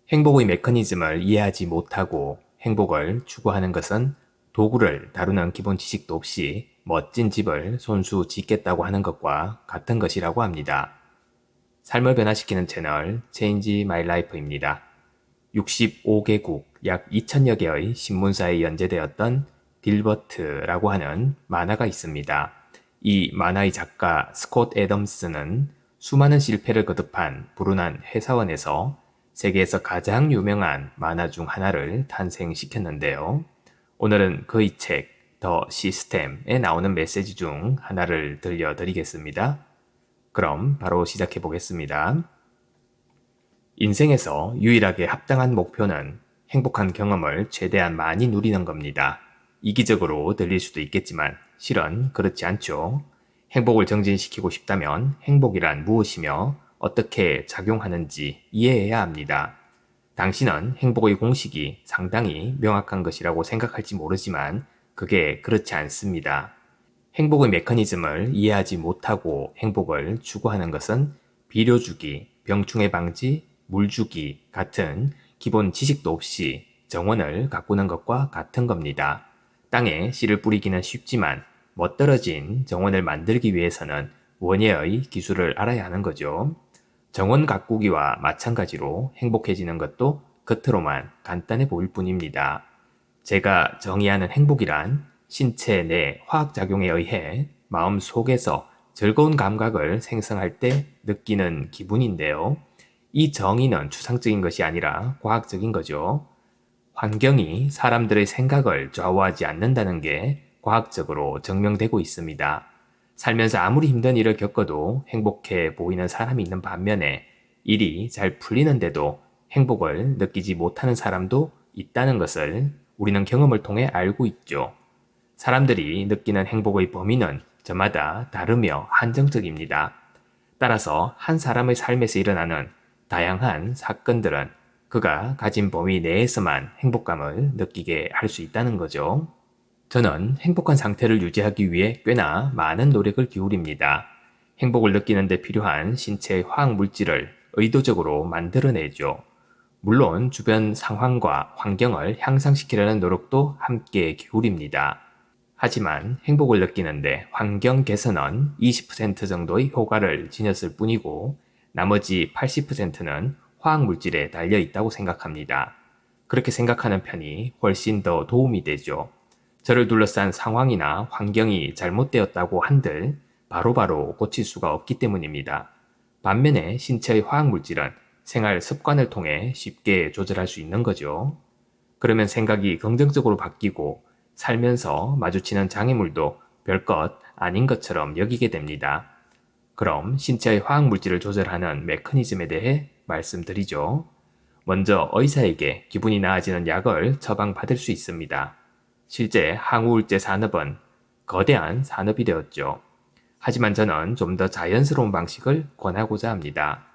행복의 메커니즘을 이해하지 못하고 행복을 추구하는 것은 도구를 다루는 기본 지식도 없이 멋진 집을 손수 짓겠다고 하는 것과 같은 것이라고 합니다. 삶을 변화시키는 채널 Change My Life입니다. 65개국 약 2천여 개의 신문사에 연재되었던 딜버트라고 하는 만화가 있습니다. 이 만화의 작가 스콧 애덤스는 수많은 실패를 거듭한 불운한 회사원에서 세계에서 가장 유명한 만화 중 하나를 탄생시켰는데요. 오늘은 그의 책, 더 시스템에 나오는 메시지 중 하나를 들려드리겠습니다. 그럼 바로 시작해 보겠습니다. 인생에서 유일하게 합당한 목표는 행복한 경험을 최대한 많이 누리는 겁니다. 이기적으로 들릴 수도 있겠지만 실은 그렇지 않죠. 행복을 정진시키고 싶다면 행복이란 무엇이며 어떻게 작용하는지 이해해야 합니다. 당신은 행복의 공식이 상당히 명확한 것이라고 생각할지 모르지만 그게 그렇지 않습니다. 행복의 메커니즘을 이해하지 못하고 행복을 추구하는 것은 비료주기, 병충해 방지, 물주기 같은 기본 지식도 없이 정원을 가꾸는 것과 같은 겁니다. 땅에 씨를 뿌리기는 쉽지만 멋들어진 정원을 만들기 위해서는 원예의 기술을 알아야 하는 거죠. 정원 가꾸기와 마찬가지로 행복해지는 것도 겉으로만 간단해 보일 뿐입니다. 제가 정의하는 행복이란 신체 내 화학작용에 의해 마음 속에서 즐거운 감각을 생성할 때 느끼는 기분인데요. 이 정의는 추상적인 것이 아니라 과학적인 거죠. 환경이 사람들의 생각을 좌우하지 않는다는 게 과학적으로 증명되고 있습니다. 살면서 아무리 힘든 일을 겪어도 행복해 보이는 사람이 있는 반면에 일이 잘 풀리는데도 행복을 느끼지 못하는 사람도 있다는 것을 우리는 경험을 통해 알고 있죠. 사람들이 느끼는 행복의 범위는 저마다 다르며 한정적입니다. 따라서 한 사람의 삶에서 일어나는 다양한 사건들은 그가 가진 범위 내에서만 행복감을 느끼게 할 수 있다는 거죠. 저는 행복한 상태를 유지하기 위해 꽤나 많은 노력을 기울입니다. 행복을 느끼는 데 필요한 신체의 화학 물질을 의도적으로 만들어내죠. 물론 주변 상황과 환경을 향상시키려는 노력도 함께 기울입니다. 하지만 행복을 느끼는데 환경 개선은 20% 정도의 효과를 지녔을 뿐이고 나머지 80%는 화학물질에 달려 있다고 생각합니다. 그렇게 생각하는 편이 훨씬 더 도움이 되죠. 저를 둘러싼 상황이나 환경이 잘못되었다고 한들 바로바로 고칠 수가 없기 때문입니다. 반면에 신체의 화학물질은 생활 습관을 통해 쉽게 조절할 수 있는 거죠. 그러면 생각이 긍정적으로 바뀌고 살면서 마주치는 장애물도 별것 아닌 것처럼 여기게 됩니다. 그럼 신체의 화학물질을 조절하는 메커니즘에 대해 말씀드리죠. 먼저 의사에게 기분이 나아지는 약을 처방받을 수 있습니다. 실제 항우울제 산업은 거대한 산업이 되었죠. 하지만 저는 좀 더 자연스러운 방식을 권하고자 합니다.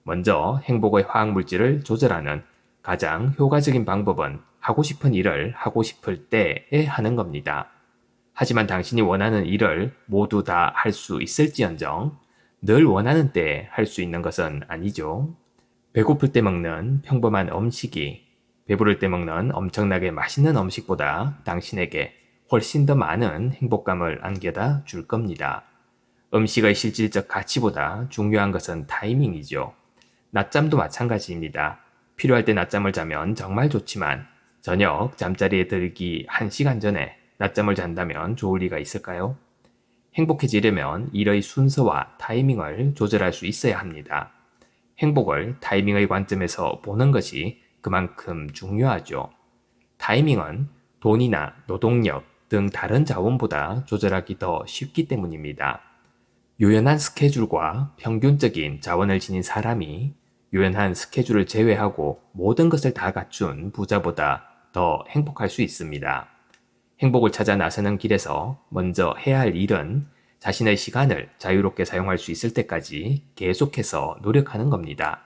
먼저 행복의 화학물질을 조절하는 가장 효과적인 방법은 하고 싶은 일을 하고 싶을 때에 하는 겁니다. 하지만 당신이 원하는 일을 모두 다 할 수 있을지언정 늘 원하는 때 할 수 있는 것은 아니죠. 배고플 때 먹는 평범한 음식이 배부를 때 먹는 엄청나게 맛있는 음식보다 당신에게 훨씬 더 많은 행복감을 안겨다 줄 겁니다. 음식의 실질적 가치보다 중요한 것은 타이밍이죠. 낮잠도 마찬가지입니다. 필요할 때 낮잠을 자면 정말 좋지만 저녁 잠자리에 들기 1시간 전에 낮잠을 잔다면 좋을 리가 있을까요? 행복해지려면 일의 순서와 타이밍을 조절할 수 있어야 합니다. 행복을 타이밍의 관점에서 보는 것이 그만큼 중요하죠. 타이밍은 돈이나 노동력 등 다른 자원보다 조절하기 더 쉽기 때문입니다. 유연한 스케줄과 평균적인 자원을 지닌 사람이 유연한 스케줄을 제외하고 모든 것을 다 갖춘 부자보다 더 행복할 수 있습니다. 행복을 찾아 나서는 길에서 먼저 해야 할 일은 자신의 시간을 자유롭게 사용할 수 있을 때까지 계속해서 노력하는 겁니다.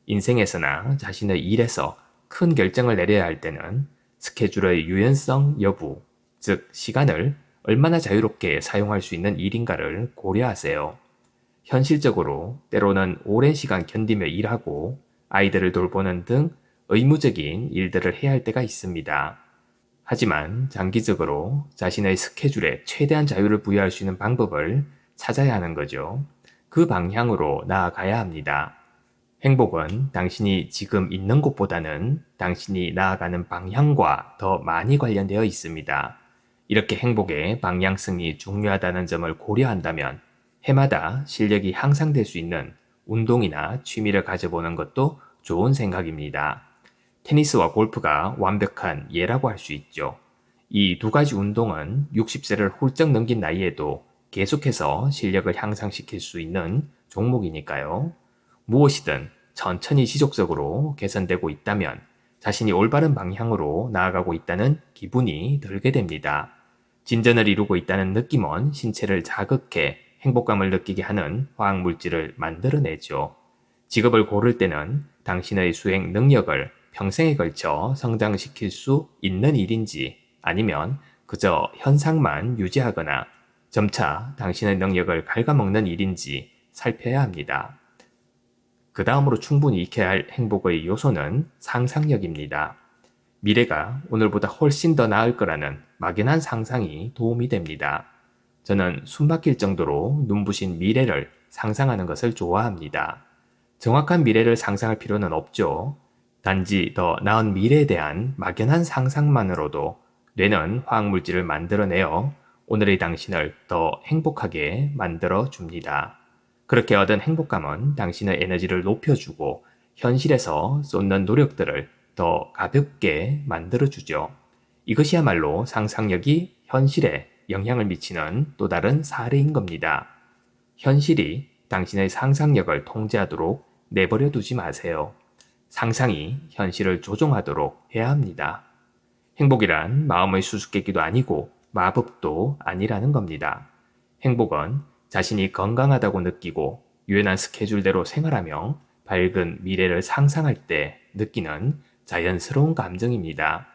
인생에서나 자신의 일에서 큰 결정을 내려야 할 때는 스케줄의 유연성 여부, 즉 시간을 얼마나 자유롭게 사용할 수 있는 일인가를 고려하세요. 현실적으로 때로는 오랜 시간 견디며 일하고 아이들을 돌보는 등 의무적인 일들을 해야 할 때가 있습니다. 하지만 장기적으로 자신의 스케줄에 최대한 자유를 부여할 수 있는 방법을 찾아야 하는 거죠. 그 방향으로 나아가야 합니다. 행복은 당신이 지금 있는 곳보다는 당신이 나아가는 방향과 더 많이 관련되어 있습니다. 이렇게 행복의 방향성이 중요하다는 점을 고려한다면 해마다 실력이 향상될 수 있는 운동이나 취미를 가져보는 것도 좋은 생각입니다. 테니스와 골프가 완벽한 예라고 할 수 있죠. 이 두 가지 운동은 60세를 훌쩍 넘긴 나이에도 계속해서 실력을 향상시킬 수 있는 종목이니까요. 무엇이든 천천히 지속적으로 개선되고 있다면 자신이 올바른 방향으로 나아가고 있다는 기분이 들게 됩니다. 진전을 이루고 있다는 느낌은 신체를 자극해 행복감을 느끼게 하는 화학물질을 만들어내죠. 직업을 고를 때는 당신의 수행 능력을 평생에 걸쳐 성장시킬 수 있는 일인지 아니면 그저 현상만 유지하거나 점차 당신의 능력을 갉아먹는 일인지 살펴야 합니다. 그 다음으로 충분히 익혀야 할 행복의 요소는 상상력입니다. 미래가 오늘보다 훨씬 더 나을 거라는 막연한 상상이 도움이 됩니다. 저는 숨막힐 정도로 눈부신 미래를 상상하는 것을 좋아합니다. 정확한 미래를 상상할 필요는 없죠. 단지 더 나은 미래에 대한 막연한 상상만으로도 뇌는 화학물질을 만들어내어 오늘의 당신을 더 행복하게 만들어 줍니다. 그렇게 얻은 행복감은 당신의 에너지를 높여주고 현실에서 쏟는 노력들을 더 가볍게 만들어주죠. 이것이야말로 상상력이 현실에 영향을 미치는 또 다른 사례인 겁니다. 현실이 당신의 상상력을 통제하도록 내버려 두지 마세요. 상상이 현실을 조종하도록 해야 합니다. 행복이란 마음의 수수께끼도 아니고 마법도 아니라는 겁니다. 행복은 자신이 건강하다고 느끼고 유연한 스케줄대로 생활하며 밝은 미래를 상상할 때 느끼는 자연스러운 감정입니다.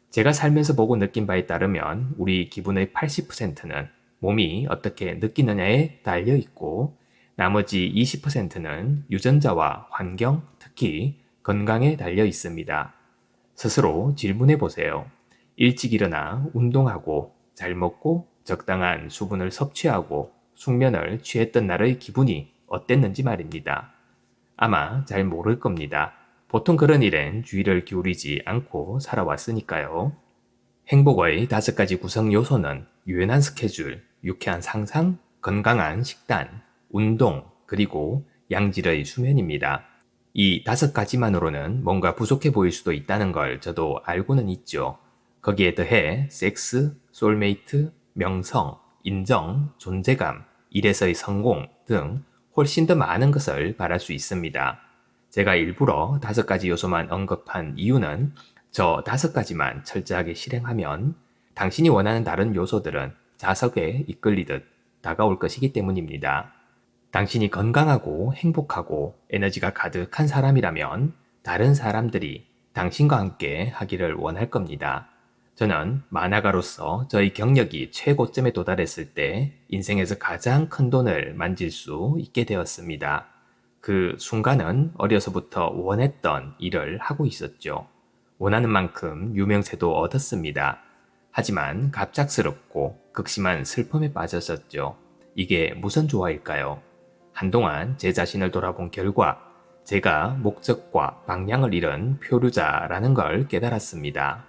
제가 살면서 보고 느낀 바에 따르면 우리 기분의 80%는 몸이 어떻게 느끼느냐에 달려 있고 나머지 20%는 유전자와 환경, 특히 건강에 달려 있습니다. 스스로 질문해 보세요. 일찍 일어나 운동하고 잘 먹고 적당한 수분을 섭취하고 숙면을 취했던 날의 기분이 어땠는지 말입니다. 아마 잘 모를 겁니다. 보통 그런 일엔 주의를 기울이지 않고 살아왔으니까요. 행복의 5가지 구성 요소는 유연한 스케줄, 유쾌한 상상, 건강한 식단, 운동, 그리고 양질의 수면입니다. 이 5가지만으로는 뭔가 부족해 보일 수도 있다는 걸 저도 알고는 있죠. 거기에 더해 섹스, 소울메이트, 명성, 인정, 존재감, 일에서의 성공 등 훨씬 더 많은 것을 바랄 수 있습니다. 제가 일부러 5가지 요소만 언급한 이유는 저 5가지만 철저하게 실행하면 당신이 원하는 다른 요소들은 자석에 이끌리듯 다가올 것이기 때문입니다. 당신이 건강하고 행복하고 에너지가 가득한 사람이라면 다른 사람들이 당신과 함께 하기를 원할 겁니다. 저는 만화가로서 저의 경력이 최고점에 도달했을 때 인생에서 가장 큰 돈을 만질 수 있게 되었습니다. 그 순간은 어려서부터 원했던 일을 하고 있었죠. 원하는 만큼 유명세도 얻었습니다. 하지만 갑작스럽고 극심한 슬픔에 빠졌었죠. 이게 무슨 조화일까요? 한동안 제 자신을 돌아본 결과 제가 목적과 방향을 잃은 표류자라는 걸 깨달았습니다.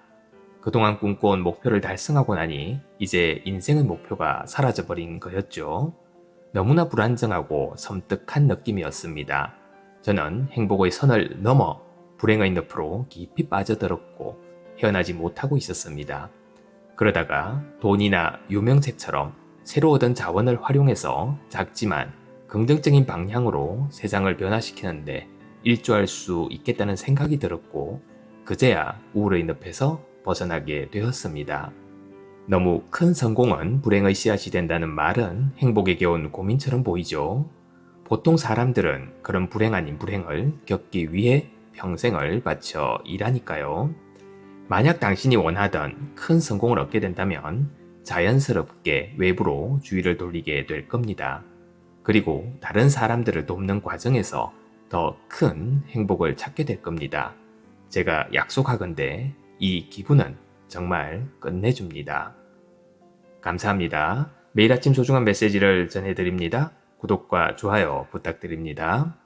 그동안 꿈꿔온 목표를 달성하고 나니 이제 인생의 목표가 사라져버린 거였죠. 너무나 불안정하고 섬뜩한 느낌이었습니다. 저는 행복의 선을 넘어 불행의 늪으로 깊이 빠져들었고 헤어나지 못하고 있었습니다. 그러다가 돈이나 유명세처럼 새로 얻은 자원을 활용해서 작지만 긍정적인 방향으로 세상을 변화시키는데 일조할 수 있겠다는 생각이 들었고 그제야 우울의 늪에서 벗어나게 되었습니다. 너무 큰 성공은 불행의 씨앗이 된다는 말은 행복에게 온 고민처럼 보이죠. 보통 사람들은 그런 불행 아닌 불행을 겪기 위해 평생을 바쳐 일하니까요. 만약 당신이 원하던 큰 성공을 얻게 된다면 자연스럽게 외부로 주의를 돌리게 될 겁니다. 그리고 다른 사람들을 돕는 과정에서 더 큰 행복을 찾게 될 겁니다. 제가 약속하건대 이 기분은 정말 끝내줍니다. 감사합니다. 매일 아침 소중한 메시지를 전해드립니다. 구독과 좋아요 부탁드립니다.